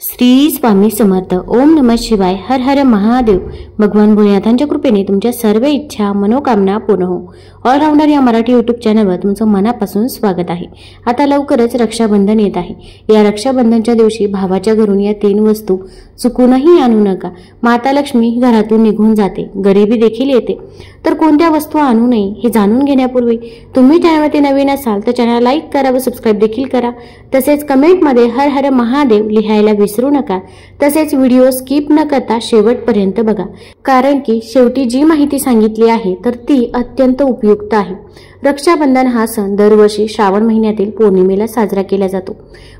श्री स्वामी समर्थ. ओम नमः शिवाय. हर हर महादेव. भगवान भोलेनाथांच्या कृपेने तुमच्या सर्व इच्छा मनोकामना पूर्ण हो. ऑलराऊंडर या मराठी यूट्यूब चॅनलवर तुमचं मनापासून स्वागत आहे. आता लवकरच रक्षाबंधन येत आहे. या रक्षाबंधनच्या दिवशी भावाच्या घरून या 3 वस्तू चुकूनही आणू नका. माता लक्ष्मी घरातून निघून जाते, गरिबी देखील येते. तर कोणत्या वस्तू आणू नये हे जाणून घेण्यापूर्वी तुम्ही चॅनलवरती नवीन असाल तर चॅनल लाईक करा व सबस्क्राईब देखील करा. तसेच कमेंटमध्ये हर हर महादेव लिहायला विसरू नका. तसेच व्हिडिओ स्किप न करता शेवटपर्यंत बघा, कारण की शेवटी जी माहिती सांगितली आहे तर ती अत्यंत उपयुक्त आहे. रक्षाबंधन हा सण दरवर्षी श्रावण महिन्यातील पौर्णिमेला साजरा केला जातो.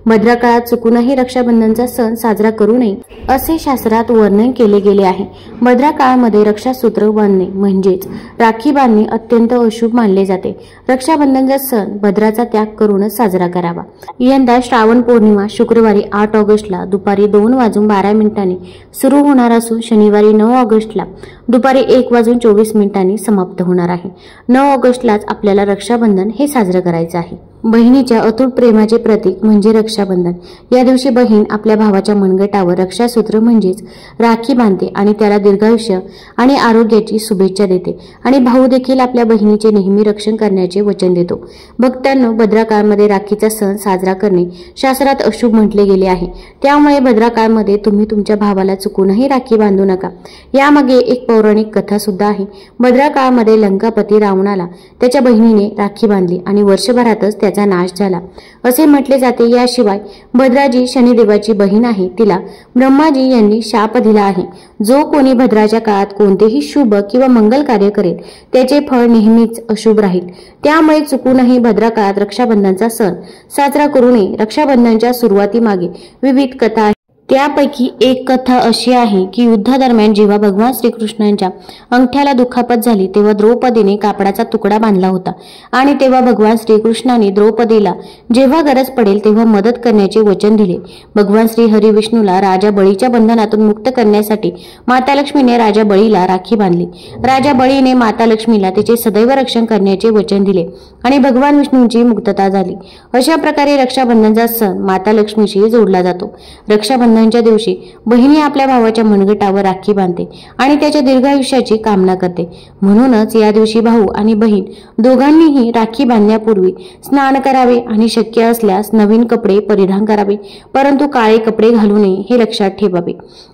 भद्रा काळात चुकूनही रक्षाबंधनचा सण साजरा करू नये असे शास्त्रात वर्णन केले गेले आहे. भद्रा काळामध्ये रक्षासूत्र बांधणे म्हणजेच राखी बांधणे अत्यंत अशुभ मानले जाते. रक्षाबंधनचा सण भद्राचा त्याग करूनच साजरा करावा. यंदा श्रावण पौर्णिमा शुक्रवारी 8 ऑगस्टला दुपारी 2:12 सुरू होणार असून शनिवारी 9 ऑगस्टला दुपारी 1:24 समाप्त होणार आहे. 9 ऑगस्टलाच आपल्याला रक्षाबंधन हे साजरे करायचे आहे. बहिणीच्या अतूट प्रेमाचे प्रतीक म्हणजे रक्षाबंधन. या दिवशी बहीण आपल्या भावाच्या मनगटावर रक्षासूत्र म्हणजेच राखी बांधते आणि त्याला दीर्घायुष्य आणि आरोग्याची शुभेच्छा देते. आणि भाऊ देखील आपल्या बहिणीचे नेहमी रक्षण करण्याचे वचन देतो. भक्तांनो, भद्रा काळामध्ये राखीचा सण साजरा करणे शास्त्रात अशुभ म्हटले गेले आहे. त्यामुळे भद्रा काळामध्ये तुम्ही तुमच्या भावाला चुकूनही राखी बांधू नका. यामागे एक पौराणिक कथा सुद्धा आहे. भद्रा काळामध्ये लंकापती रावणाला त्याच्या बहिणीने राखी बांधली आणि वर्षभरातच त्याचा नाश झाला असे म्हटले जाते. याशिवाय भद्राजी शनिदेवाची बहीण आहे. तिला ब्रह्माजी यांनी शाप दिला आहे. जो कोणी भद्राच्या काळात कोणतेही शुभ किंवा मंगल कार्य करेल त्याचे फळ नेहमीच अशुभ राहील. त्यामुळे चुकूनही भद्रा काळात रक्षाबंधनचा सण साजरा करू नये. रक्षाबंधनच्या सुरुवातीमागे विविध कथा आहेत. त्यापैकी एक कथा अशी आहे की युद्धादरम्यान जेव्हा भगवान श्रीकृष्णांच्या अंगठ्याला दुखापत झाली तेव्हा द्रौपदीने कापडाचा तुकडा बांधला होता आणि तेव्हा भगवान श्रीकृष्णाने द्रौपदीला जेव्हा गरज पडेल तेव्हा मदत करण्याचे वचन दिले. भगवान श्री हरी विष्णूला राजा बळीच्या बंधनातून मुक्त करण्यासाठी माता लक्ष्मीने राजा बळीला राखी बांधली. राजा बळीने माता लक्ष्मीला तिचे सदैव रक्षण करण्याचे वचन दिले आणि भगवान विष्णूंची मुक्तता झाली. अशा प्रकारे रक्षाबंधनचा सण माता लक्ष्मीशी जोडला जातो. रक्षाबंधनच्या दिवशी बहिणी आपल्या भावाच्या मनगटावर राखी बांधते आणि त्याच्या दीर्घायुष्याची कामना करते. म्हणूनच या दिवशी भाऊ आणि बहीण दोघांनीही राखी बांधण्यापूर्वी स्नान करावे आणि शक्य असल्यास नवीन कपडे परिधान करावे, परंतु काळे कपडे घालू नये हे लक्षात ठेवावे.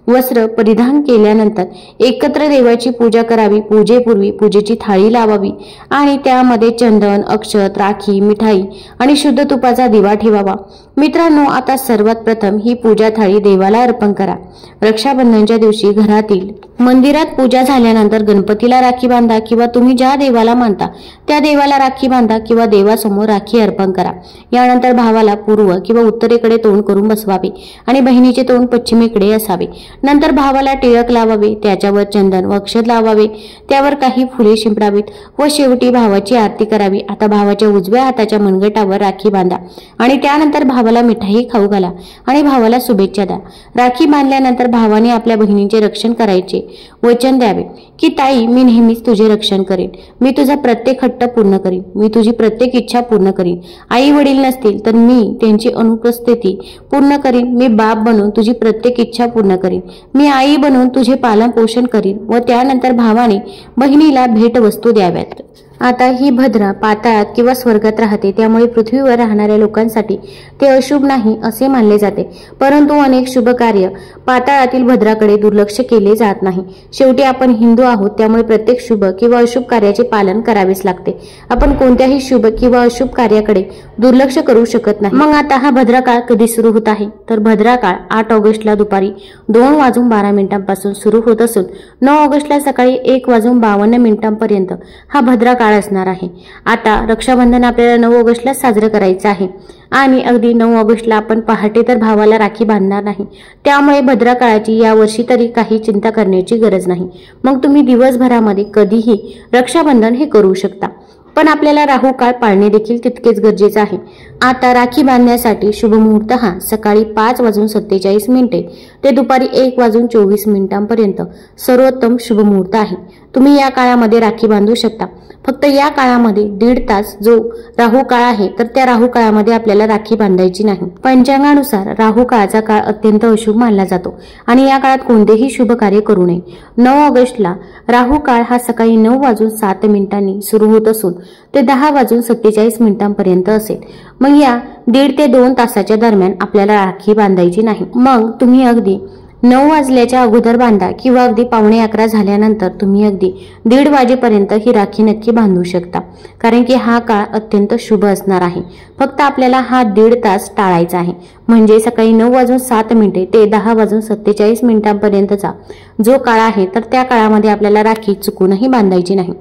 वस्त्र परिधान केल्यानंतर एकत्र देवाची पूजा करावी. पूजेपूर्वी पूजेची थाळी लावावी आणि त्यामध्ये चंदन, अक्षत, राखी, मिठाई आणि शुद्ध तुपाचा दिवा ठेवावा. मित्रांनो, आता सर्वात प्रथम ही पूजा थाळी देवाला अर्पण करा. रक्षाबंधनच्या दिवशी घरातील मंदिरात पूजा झाल्यानंतर गणपतीला राखी बांधा किंवा तुम्ही ज्या देवाला मानता त्या देवाला राखी बांधा किंवा देवासमोर राखी अर्पण करा. यानंतर भावाला पूर्व किंवा उत्तरेकडे तोंड करून बसवावे आणि बहिणीचे तोंड पश्चिमेकडे असावे. नंतर भावाला टिळक लावावे, त्याच्यावर चंदन व अक्षत लावावे, त्यावर काही फुले शिंपडावीत व शेवटी भावाची आरती करावी. आता भावाच्या उजव्या हाताच्या मनगटावर राखी बांधा आणि त्यानंतर भावाला मिठाई खाऊ घाला आणि भावाला शुभेच्छा द्या. राखी बांधल्यानंतर भावाने आपल्या बहिणीचे रक्षण करायचे वचन द्यावे की ताई, मी नेहमीच तुझे रक्षण करेन. मी तुझा प्रत्येक हट्ट पूर्ण करीन. मी तुझी प्रत्येक इच्छा पूर्ण करीन. आई वडील नसतील तर मी त्यांची अनुपस्थिती पूर्ण करीन. मी बाप बनून तुझी प्रत्येक इच्छा पूर्ण करीन. मी आई बनून तुझे पालन पोषण करीन. व त्यानंतर भावाने बहिणीला भेटवस्तू द्याव्यात. आता ही भद्रा पाताळात किंवा स्वर्गात राहते, त्यामुळे पृथ्वीवर राहणाऱ्या लोकांसाठी ते अशुभ नाही असे मानले जाते. परंतु अनेक शुभ कार्य पाताळातील भद्राकडे दुर्लक्ष केले जात नाही. शेवटी आपण हिंदू आहोत, त्यामुळे प्रत्येक शुभ किंवा अशुभ कार्याचे पालन करावेच लागते. आपण कोणत्याही शुभ किंवा अशुभ कार्याकडे दुर्लक्ष करू शकत नाही. मग आता हा भद्रा काळ कधी सुरू होत आहे तर भद्रा काळ 8 ऑगस्टला दुपारी 2:12 सुरू होत असून 9 ऑगस्टला सकाळी 1:52 हा भद्रा काळ असणार आहे. आता रक्षाबंधन आपल्याला 9 ऑगस्टला साजरं करायचं आहे आणि अगदी 9 ऑगस्टला आपण पहाटे तर भावाला राखी बांधणार नाही. त्यामुळे भद्रा काळाची या वर्षी तरी काही चिंता करण्याची गरज नाही. मग तुम्ही दिवसभरामध्ये कधीही रक्षाबंधन हे करू शकता. पण आपल्याला राहू काळ पाळणे देखील तितकेच गरजेचे आहे. आता राखी बांधण्यासाठी शुभ मुहूर्त हा सकाळी 5:47 ते दुपारी 1:24 सर्वोत्तम शुभ मुहूर्त आहे. तुम्ही या काळामध्ये राखी बांधू शकता. फक्त या काळामध्ये 1.5 तास जो राहू काळ आहे तर त्या राहू काळामध्ये आपल्याला राखी बांधायची नाही। पंचांगानुसार राहू काळाचा काळ अत्यंत अशुभ मानला जातो आणि या काळात कोणतेही शुभ कार्य करू नये। 9 ऑगस्टला राहू काळ हा सकाळी 9:07 सुरू होत असून ते 10:47 असेल। मग या 1.5 ते 2 तासाच्या दरम्यान आपल्याला राखी बांधायची नाही। मग तुम्ही अगदी 9 वाजल्याच्या अगोदर बांधा किंवा अगदी 11:15 झाल्यानंतर तुम्ही अगदी 1:30 वाजेपर्यंत ही राखी नक्की बांधू शकता, कारण की हा काळ अत्यंत शुभ असणार आहे। फक्त आपल्याला हा 1.5 तास टाळायचा आहे, म्हणजे सकाळी 9:07 ते 10:47 जो काळ आहे तर त्या काळामध्ये आपल्याला राखी चुकूनही बांधायची नाही।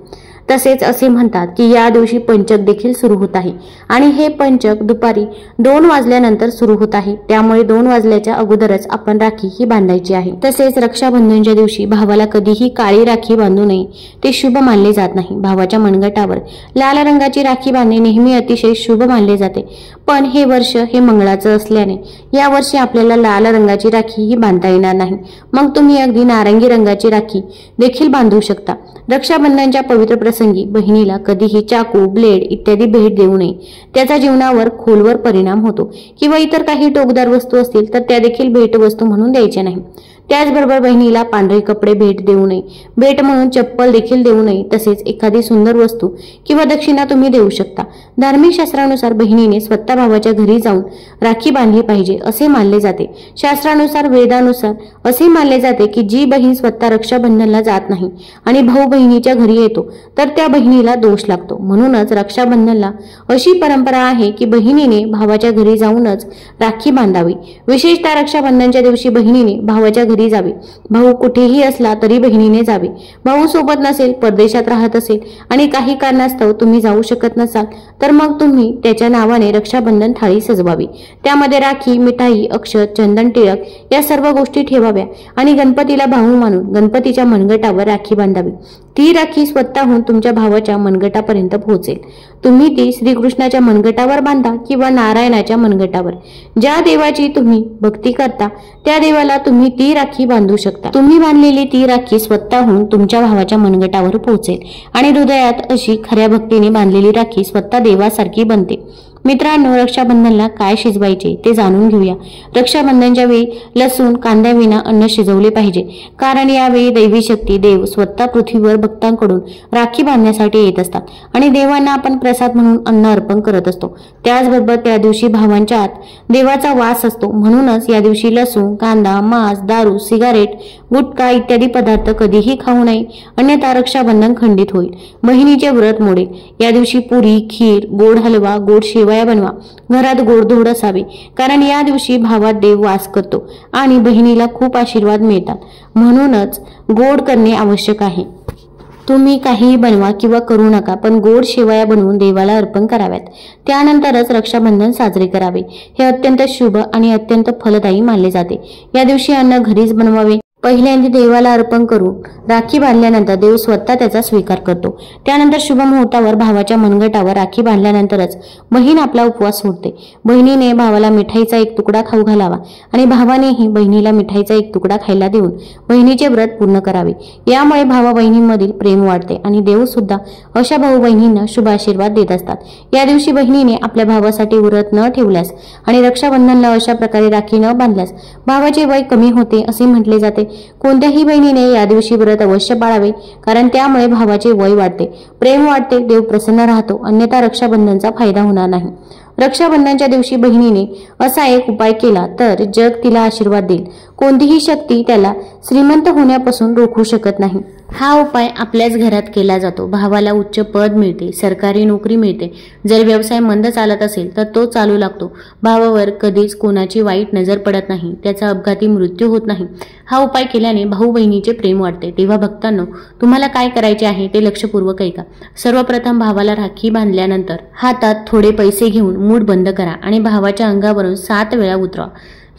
तसेच असे म्हणतात की या दिवशी पंचक देखील सुरू होत आहे आणि हे पंचक दुपारी 2 वाजल्यानंतर सुरू होत आहे, त्यामुळे 2 वाजल्याच्या अगोदरच आपण राखी ही बांधायची आहे। तसेच रक्षाबंधनच्या दिवशी भावाला कधीही काळी राखी बांधू नये, ते शुभ मानले जात नाही। भावाच्या मनगटावर लाल रंगाची राखी बांधणे नेहमी अतिशय शुभ मानले जाते, पण हे वर्ष हे मंगळाचं असल्याने या वर्षी आपल्याला लाल रंगाची राखी ही बांधता येणार नाही। मग तुम्ही अगदी नारंगी रंगाची राखी देखील बांधू शकता। रक्षाबंधनच्या पवित्र प्रसंगी बहिणीला कधीही चाकू, ब्लेड इत्यादी भेट देऊ नये, त्याचा जीवनावर खोलवर परिणाम होतो। किंवा इतर काही टोकदार वस्तू असतील तर त्या देखील भेटवस्तू म्हणून द्यायच्या नाही। त्याचबरोबर बहिणीला पांढरे कपडे भेट देऊ नये, भेट म्हणून चप्पल देखील देऊ नये। तसेच एखादी सुंदर वस्तू किंवा दक्षिणा तुम्ही देऊ शकता। धार्मिक शास्त्रानुसार बहिणीने स्वतः भावाच्या घरी जाऊन राखी बांधली पाहिजे असे मानले जाते। शास्त्रानुसार, वेदानुसार असे मानले जाते की जी बहीण स्वतः रक्षाबंधनला जात नाही आणि भाऊ बहिणीच्या घरी येतो तर त्या बहिणीला दोष लागतो। म्हणूनच रक्षाबंधनला अशी परंपरा आहे की बहिणीने भावाच्या घरी जाऊनच राखी बांधावी। विशेषतः रक्षाबंधनच्या दिवशी बहिणीने भावाच्या घरी जावे। भाऊ कुठेही असला तरी बहिणीने जावे। भाऊ सोबत नसेल, परदेशात राहत असेल आणि काही कारणास्तव तुम्ही जाऊ शकत नसाल तर मग तुम्ही त्याच्या नावाने रक्षाबंधन थाळी सजवावी। त्यामध्ये राखी, मिठाई, अक्षत, चंदन, टिळक या सर्व गोष्टी ठेवाव्या आणि गणपतीला भाऊ मानून गणपतीच्या मनगटावर राखी बांधावी। ती राखी स्वतःहून तुमच्या भावाच्या मनगटापर्यंत पोहोचेल। तुम्ही ती श्रीकृष्णाच्या मनगटावर बांधा किंवा नारायणाच्या मनगटावर। ज्या देवाची तुम्ही भक्ती करता त्या देवाला तुम्ही ती राखी बांधू शकता। तुम्ही बांधलेली ती राखी स्वतःहून तुमच्या भावाच्या मनगटावर पोहोचेल आणि हृदयात अशी खऱ्या भक्तीने बांधलेली राखी स्वतः देवासारखी बनते। मित्रांनो, रक्षाबंधनला काय शिजवायचे ते जाणून घेऊया। रक्षाबंधनच्या वेळी लसूण, कांद्याविना अन्न शिजवले पाहिजे, कारण यावेळी दैवी शक्ती, देव स्वतः पृथ्वीवर भक्तांकडून राखी बांधण्यासाठी येत असतात आणि देवांना आपण प्रसाद म्हणून अन्न अर्पण करत असतो। त्याचबरोबर त्या दिवशी भावांच्या आत देवाचा वास असतो। म्हणूनच या दिवशी लसूण, कांदा, मांस, दारू, सिगारेट, गुटखा इत्यादी पदार्थ कधीही खाऊ नये, अन्यथा रक्षाबंधन खंडित होईल, बहिणीचे व्रत मोडेल। या दिवशी पुरी, खीर, गोड हलवा, गोड शेवया बनवा। घरात गोडधोड असावे, कारण या दिवशी भावात देव वास करतो आणि बहिणीला खूप आशीर्वाद मिळतात। म्हणूनच गोड करणे आवश्यक आहे। तुम्ही काहीही बनवा किंवा करू नका, पण गोड शेवया बनवून देवाला अर्पण कराव्यात, त्यानंतरच रक्षाबंधन साजरे करावे। हे अत्यंत शुभ आणि अत्यंत फलदायी मानले जाते। या दिवशी अन्न घरीच बनवावे। पहिल्यांदा देवाला अर्पण करून राखी बांधल्यानंतर देव स्वतः त्याचा स्वीकार करतो। त्यानंतर शुभ मुहूर्तावर भावाच्या मनगटावर राखी बांधल्यानंतरच बहीण आपला उपवास सोडते। बहिणीने भावाला मिठाईचा एक तुकडा खाऊ घालावा आणि भावानेही बहिणीला मिठाईचा एक तुकडा खायला देऊन बहिणीचे व्रत पूर्ण करावे। यामुळे भावा बहिणींमधील प्रेम वाढते आणि देव सुद्धा अशा भाऊ बहिणींना शुभ आशीर्वाद देत असतात। या दिवशी बहिणीने आपल्या भावासाठी व्रत न ठेवल्यास आणि रक्षाबंधनला अशा प्रकारे राखी न बांधल्यास भावाचे वय कमी होते असे म्हटले जाते। कोणत्याही बहिणीने या दिवशी व्रत अवश्य पाळावे, कारण त्यामुळे भावाचे वय वाढते, प्रेम वाढते, देव प्रसन्न राहतो, अन्यथा रक्षाबंधनचा फायदा होणार नाही। रक्षाबंधनच्या दिवशी बहिणीने असा एक उपाय केला तर जग तिला आशीर्वाद देईल। कोणतीही शक्ती त्याला श्रीमंत होण्यापासून रोखू शकत नाही। हा उपाय आपल्याच घरात केला जातो। भावाला उच्च पद मिळते, सरकारी नोकरी मिळते। जर व्यवसाय मंद चालत असेल तर तो चालू लागतो। भावावर कधीच कोणाची वाईट नजर पडत नाही, त्याचा अपघाती मृत्यू होत नाही। हा उपाय केल्याने भाऊ बहिणीचे प्रेम वाढते। तेव्हा भक्तांनो, तुम्हाला काय करायचे आहे ते लक्षपूर्वक ऐका। सर्वप्रथम भावाला राखी बांधल्यानंतर हातात थोडे पैसे घेऊन मूठ बंद करा आणि भावाच्या अंगावरून 7 वेळा उतरवा।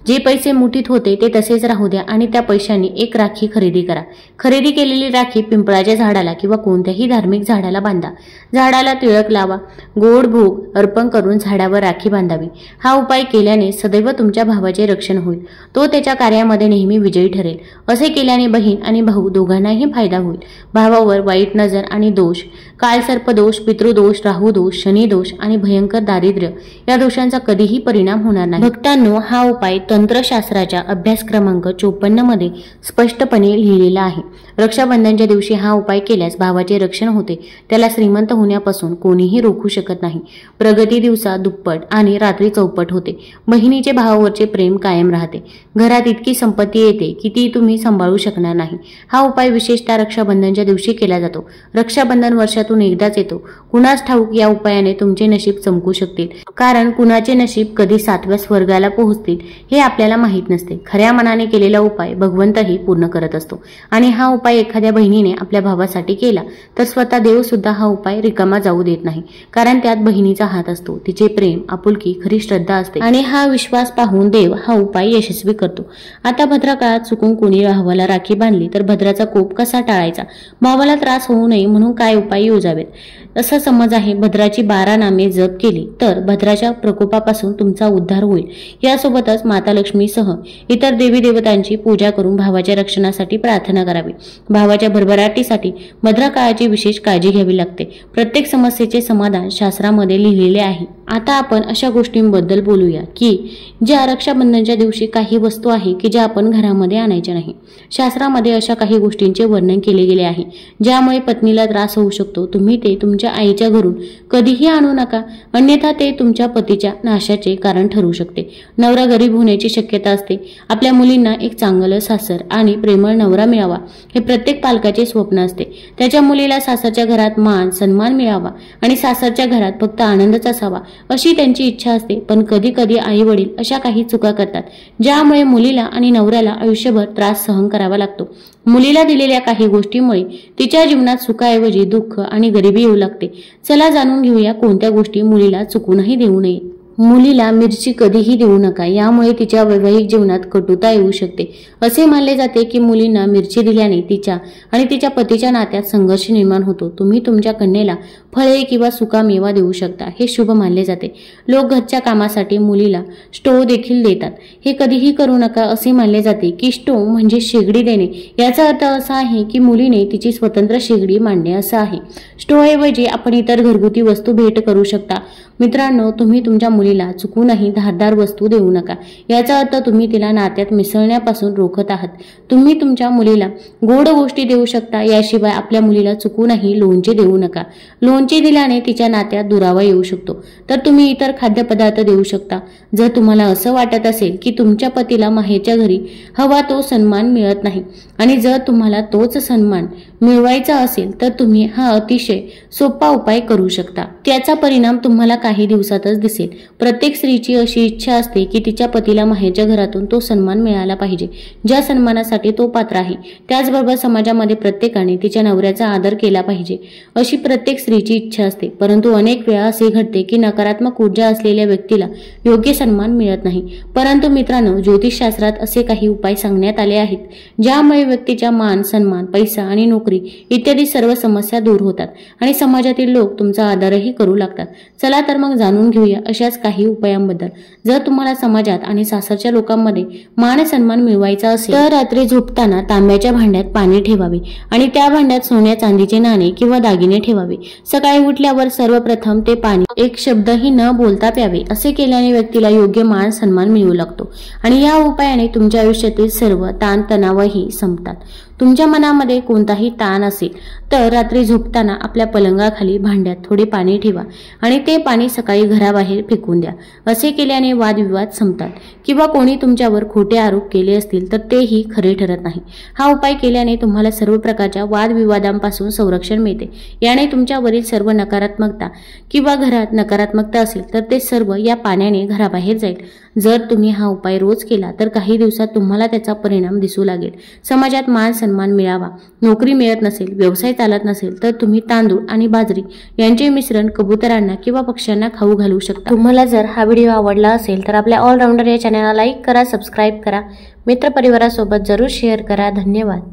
जे पैसे मुठीत होते ते तसेच राहू द्या आणि त्या पैशांनी एक राखी खरेदी करा. खरेदी केलेली राखी पिंपळाच्या झाडाला किंवा कोणत्याही धार्मिक झाडाला बांधा. झाडाला तिळक लावा. गोड भोग अर्पण करून झाडावर राखी बांधावी. हा उपाय केल्याने सदैव तुमच्या भावाचे रक्षण होईल. तो त्याच्या कार्यामध्ये नेहमी विजयी ठरेल. असे केल्याने बहीण आणि भाऊ दोघांनाही फायदा होईल. भावावर वाईट नजर आणि दोष, कालसर्पदोष, पितृदोष, राहुदोष, शनिदोष आणि भयंकर दारिद्र्य या दोषांचा कधीही परिणाम होणार नाही. भक्तांनो, हा उपाय तंत्रशास्त्राच्या अभ्यास क्रमांक 54 मध्ये स्पष्टपणे लिहिलेला आहे. रक्षाबंधनच्या दिवशी हा उपाय केल्यास भावाचे रक्षण होते. त्याला श्रीमंत होण्यापासून कोणीही रोखू शकत नाही. प्रगती दिवसा दुप्पट आणि रात्री चौपट होते. बहिणीचे भावावरचे प्रेम कायम राहते. घरात इतकी संपत्ती येते की ती तुम्ही सांभाळू शकणार नाही. हा उपाय विशेषतः रक्षाबंधनच्या दिवशी केला जातो. रक्षाबंधन वर्षातून एकदाच येतो. कुणास ठाऊक या उपायाने तुमचे नशीब चमकू शकतील, कारण कुणाचे नशीब कधी 7व्या स्वर्गाला पोहोचतील हे आपल्याला माहीत नसते. खऱ्या मनाने केलेला उपाय भगवंतही पूर्ण करत असतो. आणि हा उपाय एखाद्या बहिणीने आपल्या भावासाठी केला तर स्वतः देव सुद्धा हा उपाय रिकामा जाऊ देत नाही, कारण त्यात बहिणीचा हात असतो. तिचे प्रेम, आपुलकी, खरी श्रद्धा असते आणि हा विश्वास पाहून देव हा उपाय यशस्वी करतो. आता भद्रा काळात चुकून कोणी भावाला राखी बांधली तर भद्राचा कोप कसा टाळायचा, भावाला त्रास होऊ नये म्हणून काय उपाय योजावेत, असा समज आहे. भद्राची 12 नामे जप केली तर भद्राच्या प्रकोपापासून तुमचा उद्धार होईल. यासोबतच माता लक्ष्मीसह इतर देवी देवतांची पूजा करून भावाच्या रक्षणासाठी प्रार्थना करावी. भावाच्या भरभराटीसाठी भद्रा काळाची विशेष काळजी घ्यावी लागते. प्रत्येक समस्येचे समाधान शास्त्रामध्ये लिहिलेले आहे. आता आपण अशा गोष्टींबद्दल बोलूया की ज्या रक्षाबंधनच्या दिवशी काही वस्तू आहे की ज्या आपण घरामध्ये आणायच्या नाही. शास्त्रामध्ये अशा काही गोष्टींचे वर्णन केले गेले आहे ज्यामुळे पत्नीला त्रास होऊ शकतो. तुम्ही ते तुमच्या आईच्या घरून कधीही आणू नका, अन्यथा ते तुमच्या पतीच्या नाशाचे कारण ठरू शकते. नवरा गरीब होण्याची शक्यता असते. आपल्या मुलींना एक चांगलं सासर आणि प्रेमळ नवरा मिळावा हे प्रत्येक पालकाचे स्वप्न असते. त्याच्या मुलीला सासरच्या घरात मान सन्मान मिळावा आणि सासरच्या घरात फक्त आनंदच असावा अशी त्यांची इच्छा असते. पण कधी कधी आई वडील अशा काही चुका करतात ज्यामुळे मुलीला आणि नवऱ्याला आयुष्यभर त्रास सहन करावा लागतो. मुलीला दिलेल्या काही गोष्टीमुळे तिच्या जीवनात सुखाऐवजी दुःख आणि गरिबी येऊ लागते. चला जाणून घेऊया कोणत्या गोष्टी मुलीला चुकूनही देऊ नये. मुलीला मिरची कधीही देऊ नका, यामुळे तिच्या वैवाहिक जीवनात कटुता येऊ शकते. असे मानले जाते की मुलींना मिरची दिल्याने तिच्या आणि तिच्या पतीच्या नात्यात संघर्ष निर्माण होतो. तुम्ही तुमच्या कन्येला फळे किंवा सुका मेवा देऊ शकता, हे शुभ मानले जाते. लोक घरच्या कामासाठी मुलीला स्टोव देखील देतात. हे कधीही करू नका. असे मानले जाते की स्टोव म्हणजे शेगडी देणे. याचा अर्थ असा आहे की मुलीने तिची स्वतंत्र शेगडी मांडणे असा आहे. स्टोव्हऐवजी आपण इतर घरगुती वस्तू भेट करू शकता. मित्रांनो, तुम्ही तुमच्या मुलीला चुकूनही धारदार वस्तू देऊ नका. याचा अर्थ तुम्ही तिला नात्यात मिसळण्यापासून रोखत आहात. तुम्ही तुमच्या मुलीला गोड गोष्टी देऊ शकता. याशिवाय आपल्या मुलीला चुकूनही लोणचे देऊ नका. लोणचे दिल्याने तिच्या नात्यात दुरावा येऊ शकतो. तर तुम्ही इतर खाद्यपदार्थ देऊ शकता. जर तुम्हाला असं वाटत असेल की तुमच्या पतीला माहेरच्या घरी हवा तो सन्मान मिळत नाही आणि जर तुम्हाला तोच सन्मान मिळवायचा असेल तर तुम्ही हा अतिशय सोपा उपाय करू शकता. त्याचा परिणाम तुम्हाला काही दिवसातच दिसेल. प्रत्येक स्त्रीची अशी इच्छा असते की तिच्या पतीला माहेरच्या घरातून तो सन्मान मिळाला पाहिजे ज्या सन्मानासाठी तो पात्र आहे. त्याचबरोबर समाजामध्ये प्रत्येकाने तिच्या नवऱ्याचा आदर केला पाहिजे अशी प्रत्येक स्त्रीची इच्छा असते. परंतु अनेक वेळा असे घडते की नकारात्मक ऊर्जा असलेल्या व्यक्तीला योग्य सन्मान मिळत नाही. परंतु मित्रांनो, ज्योतिषशास्त्रात असे काही उपाय सांगण्यात आले आहेत ज्यामुळे व्यक्तीच्या मान सन्मान, पैसा आणि नोकरी इत्यादी सर्व समस्या दूर होतात आणि समाजातील लोक तुमचा आदरही करू लागतात. चला तर मग जाणून घेऊया अशाच काही उपायांबद्दल. जर तुम्हाला समाजात आणि सासरच्या लोकांमध्ये मान सन्मान मिळवायचा असेल तर रात्री झोपताना तांब्याच्या भांड्यात पाणी ठेवावे आणि त्या भांड्यात सोन्या चांदीचे नाणे किंवा दागिने ठेवावे. सकाळी उठल्यावर सर्वप्रथम ते पाणी एक शब्दही न बोलता प्यावे. असे केल्याने व्यक्तीला योग्य मान सन्मान मिळू लागतो आणि या उपायाने तुमच्या आयुष्यातील सर्व ताणतणावही संपतात. तुमच्या मनामध्ये कोणताही ताण असेल तर रात्री झोपताना आपल्या पलंगाखाली भांड्यात थोडे पाणी ठेवा आणि ते पाणी सकाळी घराबाहेर फेकून द्या. असे केल्याने वादविवाद संपतात किंवा कोणी तुमच्यावर खोटे आरोप केले असतील तर तेही खरे ठरत नाही. हा उपाय केल्याने तुम्हाला सर्व प्रकारच्या वादविवादांपासून संरक्षण मिळते. याने तुमच्यावरील सर्व नकारात्मकता किंवा घरात नकारात्मकता असेल तर ते सर्व या पाण्याने घराबाहेर जाईल. जर तुम्ही हा उपाय रोज केला तर काही दिवसात तुम्हाला त्याचा परिणाम दिसू लागेल. समाजात मान सन्मान मिळावा. नोकरी मिळत नसेल, व्यवसाय चालत नसेल तर तुम्ही तांदूळ आणि बाजरी यांचे मिश्रण कबुतरांना किंवा पक्ष्यांना खाऊ घालू शकता. तुम्हाला जर हा व्हिडिओ आवडला असेल तर आपल्या ऑलराऊंडर या चॅनलला लाईक करा, सबस्क्राईब करा, मित्रपरिवारासोबत जरूर शेअर करा. धन्यवाद.